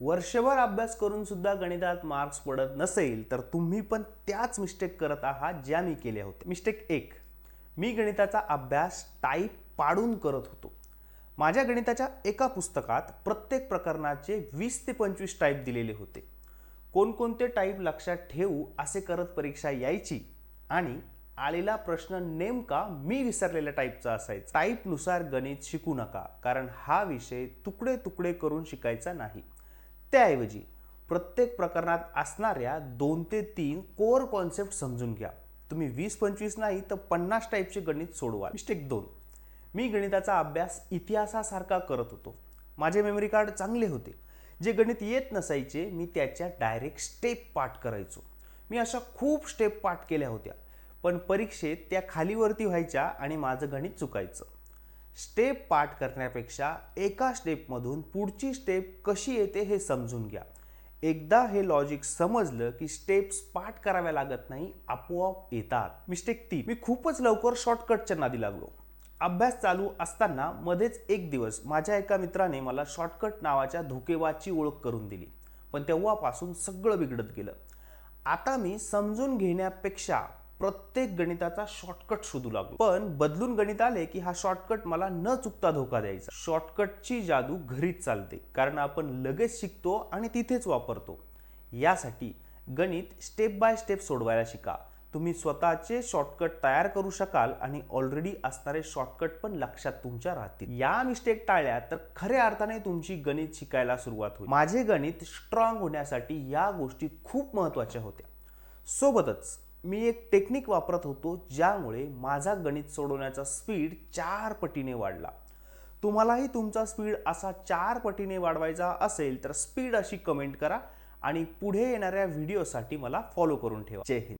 वर्षभर अभ्यास करून सुद्धा गणितात मार्क्स पडत नसेल तर तुम्ही पण त्याच मिस्टेक करत आहात ज्या मी केल्या होत्या. मिस्टेक 1, मी गणिताचा अभ्यास टाईप पाडून करत होतो. माझ्या गणिताच्या एका पुस्तकात प्रत्येक प्रकरणाचे 20 ते 25 टाईप दिलेले होते. कोणकोणते टाईप लक्षात ठेवू असे करत परीक्षा यायची आणि आलेला प्रश्न नेमका मी विसरलेल्या टाईपचा असायचा. टाईपनुसार गणित शिकू नका, कारण हा विषय तुकडे तुकडे करून शिकायचा नाही. त्याऐवजी प्रत्येक प्रकरणात असणाऱ्या 2 ते 3 कोर कॉन्सेप्ट समजून घ्या. तुम्ही 20-25 नाही तर 50 टाईपचे गणित सोडवा. मिस्टेक 2, मी गणिताचा अभ्यास इतिहासासारखा करत होतो. माझे मेमरी कार्ड चांगले होते. जे गणित येत नसायचे मी त्याच्या डायरेक्ट स्टेप पाठ करायचो. मी अशा खूप स्टेप पाठ केल्या होत्या, पण परीक्षेत त्या खालीवरती व्हायच्या आणि माझं गणित चुकायचं. स्टेप पाठ करण्यापेक्षा एका स्टेपमधून पुढची स्टेप कशी येते हे समजून घ्या. एकदा हे लॉजिक समजलं की स्टेप्स पाठ कराव्या लागत नाही, आपोआप येतात. मिस्टेक 3, मी खूपच लवकर शॉर्टकटच्या नादी लागलो. अभ्यास चालू असताना मध्येच एक दिवस माझ्या एका मित्राने मला शॉर्टकट नावाच्या धोकेबाजची ओळख करून दिली, पण तेव्हापासून सगळं बिघडत गेलं. आता मी समजून घेण्यापेक्षा प्रत्येक गणिताचा शॉर्टकट शोधू लागलो. पण बदलून गणित आले की हा शॉर्टकट मला न चुकता धोका द्यायचा. शॉर्टकटची जादू घरीच चालते, कारण आपण लगेच शिकतो आणि तिथेच वापरतो. यासाठी गणित स्टेप बाय स्टेप सोडवायला शिका. तुम्ही स्वतःचे शॉर्टकट तयार करू शकाल आणि ऑलरेडी असणारे शॉर्टकट पण लक्षात तुमच्या राहतील. या मिस्टेक टाळल्या तर खऱ्या अर्थाने तुमची गणित शिकायला सुरुवात होईल. माझे गणित स्ट्रॉंग होण्यासाठी या गोष्टी खूप महत्त्वाच्या होत्या. सोबतच मी एक टेक्निक वापरत होतो, ज्यामुळे माझा गणित सोडवण्याचा स्पीड 4 पटीने वाढला. तुम्हालाही तुमचा स्पीड असा 4 पटीने वाढवायचा असेल तर स्पीड अशी कमेंट करा आणि पुढे येणाऱ्या व्हिडिओसाठी मला फॉलो करून ठेवा. जय हिंद.